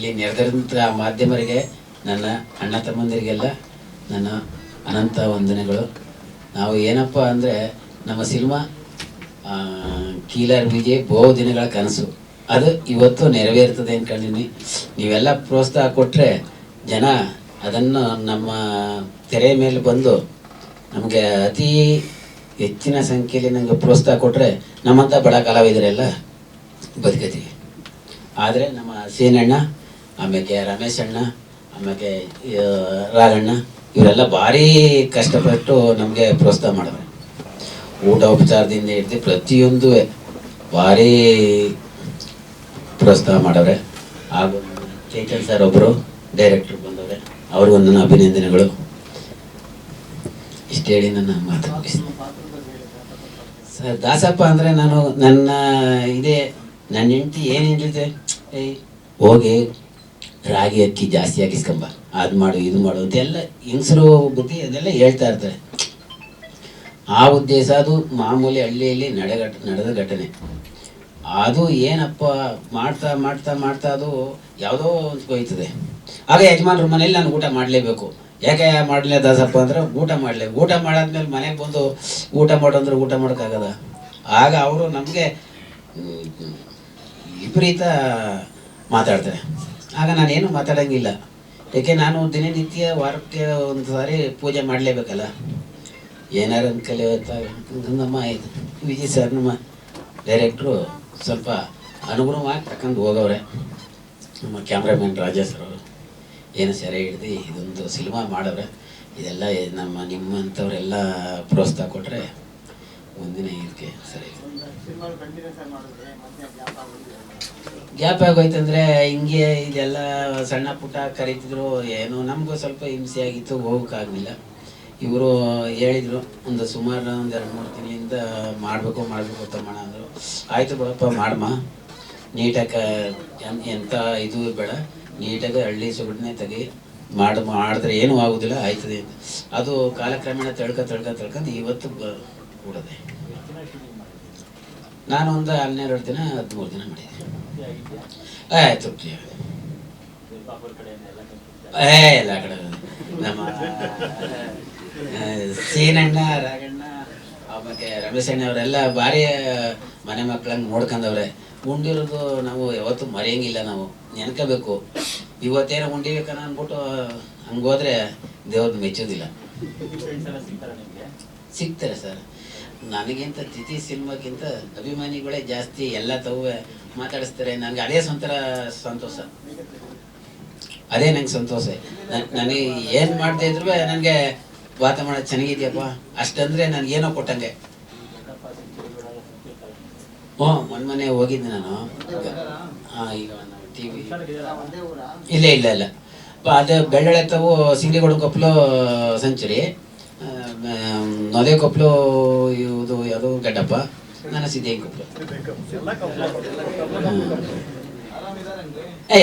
ಇಲ್ಲಿ ನೆರೆದಿರುವಂಥ ಮಾಧ್ಯಮರಿಗೆ, ನನ್ನ ಅಣ್ಣ ತಮ್ಮಂದಿರಿಗೆಲ್ಲ ನನ್ನ ಅನಂತ ವಂದನೆಗಳು. ನಾವು ಏನಪ್ಪ ಅಂದರೆ ನಮ್ಮ ಸಿನಿಮಾ ಕೀಲರ್ ವಿಜಯ್ ಬಹು ದಿನಗಳ ಕನಸು, ಅದು ಇವತ್ತು ನೆರವೇರ್ತದೆ ಅಂದ್ಕೊಂಡಿನಿ. ನೀವೆಲ್ಲ ಪ್ರೋತ್ಸಾಹ ಕೊಟ್ಟರೆ ಜನ ಅದನ್ನು ನಮ್ಮ ತೆರೆ ಮೇಲೆ ಬಂದು ನಮಗೆ ಅತಿ ಹೆಚ್ಚಿನ ಸಂಖ್ಯೆಯಲ್ಲಿ ನನಗೆ ಪ್ರೋತ್ಸಾಹ ಕೊಟ್ಟರೆ ನಮ್ಮಂಥ ಬಡ ಕಲಾವಿದರೆಲ್ಲ ಬದುಕತೀವಿ. ಆದರೆ ನಮ್ಮ ಸೀನಣ್ಣ, ಆಮೇಲೆ ರಮೇಶ್ ಅಣ್ಣ, ಆಮೇಲೆ ರಾಘಣ್ಣ ಇವರೆಲ್ಲ ಭಾರಿ ಕಷ್ಟಪಟ್ಟು ನಮಗೆ ಪ್ರೋತ್ಸಾಹ ಮಾಡಿದ್ರು. ಊಟ ಉಪಚಾರದಿಂದ ಹಿಡಿದು ಪ್ರತಿಯೊಂದು ಭಾರಿ ಪ್ರೋತ್ಸಾಹ ಮಾಡವ್ರೆ. ಹಾಗೂ ಚೇತನ್ ಸರ್ ಒಬ್ಬರು ಡೈರೆಕ್ಟ್ರು ಬಂದವ್ರೆ, ಅವ್ರಿಗೂ ನನ್ನ ಅಭಿನಂದನೆಗಳು. ಇಷ್ಟು ಹೇಳಿ ನನ್ನ ಮಾತು ಮುಗಿಸ್ತೀನಿ. ಸರ್ ದಾಸಪ್ಪ ಅಂದರೆ ನನ್ನ ಇದೇ ನನ್ನ ಹೆಂಡತಿ ಏನು ಹೇಳಿದೆ, ಹೋಗಿ ರಾಗಿ ಅಕ್ಕಿ ಜಾಸ್ತಿ ಹಾಕಿಸ್ಕೊಂಬ, ಅದು ಮಾಡು ಇದು ಮಾಡು ಅಂತೆಲ್ಲ ಹೆಂಗಸರು ಬುದ್ಧಿ ಅದೆಲ್ಲ ಹೇಳ್ತಾ ಇರ್ತಾರೆ. ಆ ಉದ್ದೇಶ ಅದು ಮಾಮೂಲಿ ಹಳ್ಳಿಯಲ್ಲಿ ನಡೆದ ಘಟನೆ. ಅದು ಏನಪ್ಪ ಮಾಡ್ತಾ ಮಾಡ್ತಾ ಮಾಡ್ತಾ ಅದು ಯಾವುದೋ ಒಂದು ಹೋಯ್ತದೆ. ಆಗ ಯಜಮಾನ್ರ ಮನೇಲಿ ನಾನು ಊಟ ಮಾಡಲೇಬೇಕು. ಯಾಕೆ ಮಾಡಲೇ ದಾಸಪ್ಪ ಅಂದರೆ ಊಟ ಮಾಡಾದ್ಮೇಲೆ ಮನೆಗೆ ಬಂದು ಊಟ ಮಾಡಂದ್ರೆ ಊಟ ಮಾಡೋಕ್ಕಾಗದ. ಆಗ ಅವರು ನಮಗೆ ವಿಪರೀತ ಮಾತಾಡ್ತಾರೆ. ಆಗ ನಾನೇನು ಮಾತಾಡೋಂಗಿಲ್ಲ, ಏಕೆ ನಾನು ದಿನನಿತ್ಯ ವಾರಕ್ಕೆ ಒಂದು ಸಾರಿ ಪೂಜೆ ಮಾಡಲೇಬೇಕಲ್ಲ. ಏನಾರು ಒಂದು ನಮ್ಮ ವಿಜಯ್ ಸರ್ ನಮ್ಮ ಡೈರೆಕ್ಟ್ರು ಸ್ವಲ್ಪ ಅನುಗುಣವಾಗಿ ತಗೊಂಡು ಹೋಗವ್ರೆ. ನಮ್ಮ ಕ್ಯಾಮ್ರಾಮನ್ ರಾಜೇಶ್ ಅವರು ಏನು ಸೆರೆ ಹಿಡ್ದು ಇದೊಂದು ಸಿನಿಮಾ ಮಾಡವ್ರೆ. ಇದೆಲ್ಲ ನಿಮ್ಮಂಥವರೆಲ್ಲ ಪ್ರೋತ್ಸಾಹ ಕೊಟ್ಟರೆ ಮುಂದಿನ ಇದಕ್ಕೆ ಸರಿ. ಗ್ಯಾಪ್ ಆಗೋಯ್ತಂದರೆ ಹಿಂಗೆ ಇದೆಲ್ಲ ಸಣ್ಣ ಪುಟ್ಟ ಕರೀತಿದ್ರು, ಏನೋ ನಮಗೂ ಸ್ವಲ್ಪ ಹಿಂಸೆ ಆಗಿತ್ತು, ಹೋಗೋಕ್ಕಾಗಲಿಲ್ಲ. ಇವರು ಹೇಳಿದರು ಸುಮಾರು ಒಂದು 2-3 ತಿಂಗಳಿಂದ ಮಾಡಬೇಕು ತಮ್ಮಣ್ಣ ಅಂದರು. ಆಯಿತು ಬಿಡಪ್ಪ ಮಾಡಮ್ಮ, ನೀಟಾಗಿ ಎಂಥ ಇದು ಬೇಡ, ನೀಟಾಗಿ ಹಳ್ಳಿ ಸೊಗಡನ್ನೇ ತೆಗಿ ಮಾಡಿದ್ರೆ ಏನೂ ಆಗೋದಿಲ್ಲ, ಆಯ್ತದೆ ಅಂತ. ಅದು ಕಾಲಕ್ರಮೇಣ ತಳ್ಕೊಂಡು ಇವತ್ತು ಕೂಡದೆ. ನಾನು ಒಂದು 12 ದಿನ 13 ದಿನ ಮಾಡಿದ್ದೆ. ತೃಪ್ತಿ ಎಲ್ಲ ಕಡೆ ನಮ್ಮ ಸೀನಣ್ಣ, ರಾಘಣ್ಣ, ಆಮೇಲೆ ರಮೇಶ್ ಅಣ್ಣ ಅವರೆಲ್ಲ ಭಾರಿ ಮನೆ ಮಕ್ಕಳಂಗೆ ನೋಡ್ಕೊಂಡವ್ರೆ. ಉಂಡಿರೋದು ನಾವು ಯಾವತ್ತೂ ಮರೆಯಂಗಿಲ್ಲ, ನಾವು ನೆನ್ಕೋಬೇಕು. ಇವತ್ತೇನೋ ಉಂಡಿಬೇಕನ್ನ ಅಂದ್ಬಿಟ್ಟು ಹಂಗೆ ಹೋದ್ರೆ ದೇವ್ರನ್ನ ಮೆಚ್ಚೋದಿಲ್ಲ. ಸಿಗ್ತಾರೆ ಸರ್. ನನಗಿಂತ ತಿಥಿ ಸಿನಿಮಾಕ್ಕಿಂತ ಅಭಿಮಾನಿಗಳೇ ಜಾಸ್ತಿ, ಎಲ್ಲ ತವೇ ಮಾತಾಡಿಸ್ತಾರೆ. ನನಗೆ ಅದೇ ಸಂತೋಷ, ಅದೇ ನಂಗೆ ಸಂತೋಷ. ನನಗೆ ಏನು ಮಾಡದೇ ಇದ್ರು ನನಗೆ ವಾತ ಮಾಡೋದು ಚೆನ್ನಾಗಿದೆಯಪ್ಪ ಅಷ್ಟಂದರೆ ನನಗೇನೋ ಕೊಟ್ಟಂಗೆ. ಮೊನ್ನೆ ಹೋಗಿದ್ದೆ ನಾನು. ಈಗ ಟಿ ವಿ ಇಲ್ಲ ಅದು ಬೆಳ್ಳಳೆ ತಾವು ಸಿಂಗಡಿಗೋಡು ಕೊಪ್ಪಲು ಸೆಂಚುರಿ, ನೊದೆ ಕೊಪ್ಪಲು ಇದು ಯಾವುದು ಗಡ್ಡಪ್ಪ, ನನ್ನ ಸಿದ್ಧೇನ್ ಕೊಪ್ಪಲು.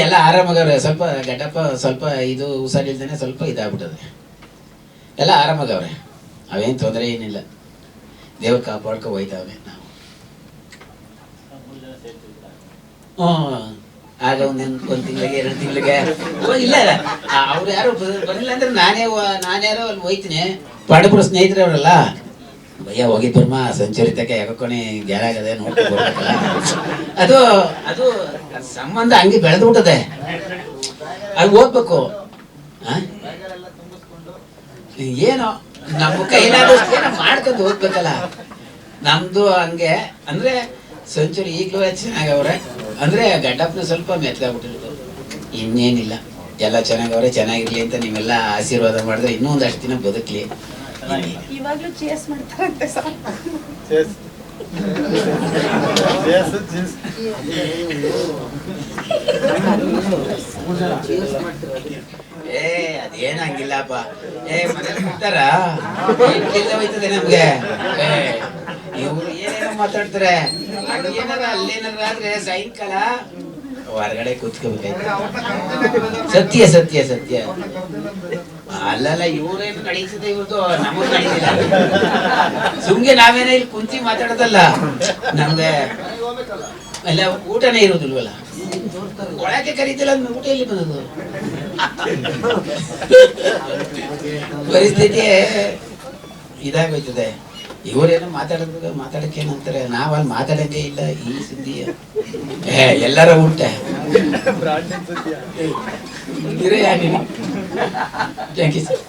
ಎಲ್ಲ ಆರಾಮಾಗವ್ರೆ. ಸ್ವಲ್ಪ ಗಡ್ಡಪ್ಪ ಸ್ವಲ್ಪ ಇದು ಹುಷಾರಿಲ್ದೇನೆ ಸ್ವಲ್ಪ ಇದಾಗ್ಬಿಟ್ಟದೆ. ಎಲ್ಲ ಆರಾಮಾಗವ್ರೆ, ಅವೇನು ತೊಂದರೆ ಏನಿಲ್ಲ. ದೇವ್ರು ಕಾಪಾಡ್ಕೊ ಹೋಯ್ತಾವೆ. ನಾವು ಆಗ ಒಂದು ತಿಂಗಳಿಗೆ 2 ತಿಂಗಳಿಗೆ ಇಲ್ಲ ಅವ್ರು ಯಾರು ಬರಲಿಲ್ಲ ಅಂದ್ರೆ ನಾನ್ಯಾರೋ ಅಲ್ಲಿ ಹೋಯ್ತೀನಿ. ಪಾಂಡಪುರ ಸ್ನೇಹಿತರೆ ಅವರಲ್ಲ, ಭಯ್ಯ ಹೋಗಿದ್ ಬರ್ಮ ಸೆಂಚುರಿ ತಕ್ಕೆ ಯಾಕೋಣಿ ಗ್ಯಾರ ಆಗದೆ ನೋಡ್ಕೊಂಡು ಬರ್ಬೇಕಲ್ಲ. ಅದು ಸಂಬಂಧ ಹಂಗೆ ಬೆಳೆದು ಬಿಟ್ಟದೆ, ಅಲ್ಲಿ ಹೋಗ್ಬೇಕು. ಏನೋ ನಮ್ಮ ಕೈಲಾದಷ್ಟು ಏನೋ ಮಾಡ್ಕೊಂಡು ಹೋಗ್ಬೇಕಲ್ಲ. ನಮ್ದು ಹಂಗೆ ಅಂದ್ರೆ ಸೆಂಚುರಿ ಈಗಲೂ ಚೆನ್ನಾಗವ್ರೆ. ಅಂದ್ರೆ ಗಡ್ಡಪ್ಪನ ಸ್ವಲ್ಪ ಮೆತ್ತಗಾಗ್ಬಿಟ್ಟಿರೋದು, ಇನ್ನೇನಿಲ್ಲ. ಎಲ್ಲ ಚೆನ್ನಾಗವ್ರೆ, ಚೆನ್ನಾಗಿರ್ಲಿ ಅಂತ ನೀವೆಲ್ಲ ಆಶೀರ್ವಾದ ಮಾಡಿದ್ರೆ ಇನ್ನೂ ಒಂದಷ್ಟು ದಿನ ಬದುಕಲಿ. ಇವಾಗ್ಲೂ ಚೇಸ್ ಮಾಡ್ತಾರಂತೆ ಸರ್. ಅದೇನ ಹಂಗಿಲ್ಲಪ್ಪ. ಮನೇಲಿ ಬಿಡ್ತಾರ ಹೋಯ್ತದೆ ನಮ್ಗೆ. ಇವ್ರು ಏನೇನೋ ಮಾತಾಡ್ತಾರೆ. ಏನಾರ ಅಲ್ಲೇನಾರ ಆದ್ರೆ ಸಾಯಂಕಾಲ ಹೊರಗಡೆ ಕೂತ್ಕೋಬೇಕಾಯ್ತು. ಸತ್ಯ ಸತ್ಯ ಸತ್ಯ. ಅಲ್ಲಲ್ಲ ಇವ್ರೇನು ನಡೀತದೆ, ಇವ್ರದ್ದು ನಮಗ್ ನಡೀತಿಲ್ಲ. ಸುಮ್ಗೆ ನಾವೇನ ಇಲ್ಲಿ ಕುಂತಿ ಮಾತಾಡೋದಲ್ಲ, ನಮ್ಗೆ ಎಲ್ಲ ಊಟನೇ ಇರೋದಿಲ್ವಲ್ಲ. ಒಳಕ್ಕೆ ಕರೀತಿಲ್ಲ ಅಂದ್ರೆ ಊಟ ಎಲ್ಲಿ ಬಂದದು? ಪರಿಸ್ಥಿತಿ ಇದಾಗೋಯ್ತದೆ. ಇವರೇನೋ ಮಾತಾಡಕ್ಕೆ ಏನಂತಾರೆ, ನಾವ್ ಅಲ್ಲಿ ಮಾತಾಡಂಗೆ ಇಲ್ಲ. ಈ ಸುದ್ದಿ ಎಲ್ಲರ ಊಟ ಥ್ಯಾಂಕ್ ಯು ಸರ್.